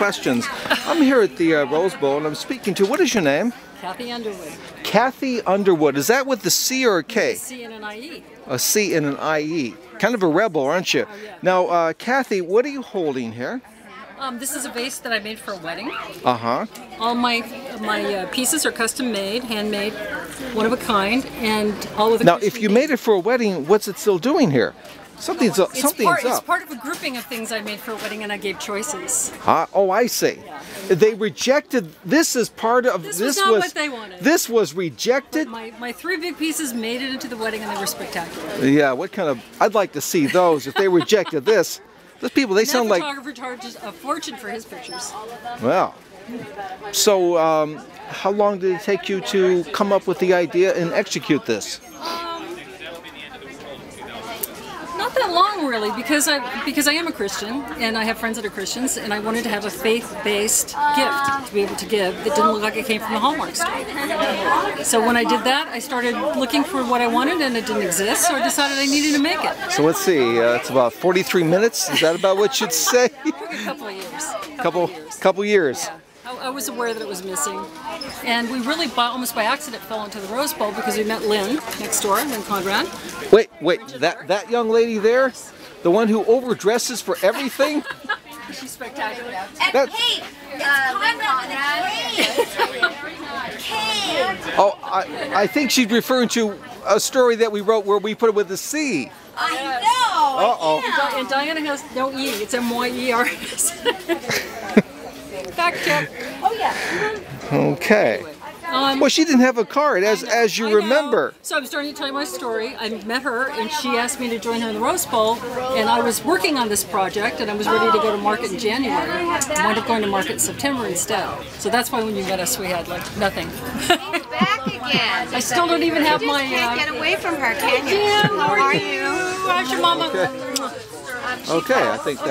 questions. I'm here at the Rose Bowl, and I'm speaking to, what is your name? Kathy Underwood. Kathy Underwood. Is that with the C or a K? A C and an IE. A C and an IE. Kind of a rebel, aren't you? Oh, yeah. Now, Kathy, what are you holding here? This is a vase that I made for a wedding. Uh-huh. All my pieces are custom made, handmade, one of a kind, and all with a Now, Christian if you theme. made it for a wedding, what's it still doing here? Something's up. It's part of a grouping of things I made for a wedding, and I gave choices. Oh, I see. Yeah. They rejected this as part of This was not what they wanted. This was rejected. My three big pieces made it into the wedding, and they were spectacular. Yeah, what kind of? I'd like to see those. If they rejected this, those people, they sound that like. photographer charges a fortune for his pictures. Well, so how long did it take you to come up with the idea and execute this? Not that long, really, because I am a Christian and I have friends that are Christians, and I wanted to have a faith-based gift to be able to give that didn't look like it came from the Hallmark store. So when I did that, I started looking for what I wanted, and it didn't exist, so I decided I needed to make it. So let's see. It's about 43 minutes. Is that about what you'd say? It took a couple of years. Couple years. Yeah. I was aware that it was missing, and we really, almost by accident, fell into the Rose Bowl because we met Lynn next door, Lynn Conrad. Wait, that young lady there, the one who overdresses for everything? She's spectacular. That, Kate! It's Conrad! Kate! oh, I think she's referring to a story that we wrote where we put it with a C. I know! Uh-oh. And Diana has no E, it's M-Y-E-R-S. Fact check. Oh, yeah. Okay. Well, she didn't have a card, as I you know. remember. So I'm starting to tell you my story. I met her, and she asked me to join her in the Rose Bowl, and I was working on this project, and I was ready to go to market in January. I wound up going to market in September instead. So that's why when you met us, we had like nothing. Back again. I still don't even have my. Can't get away from her, can you? Jim, how are you? How's your mama? Okay, I think that.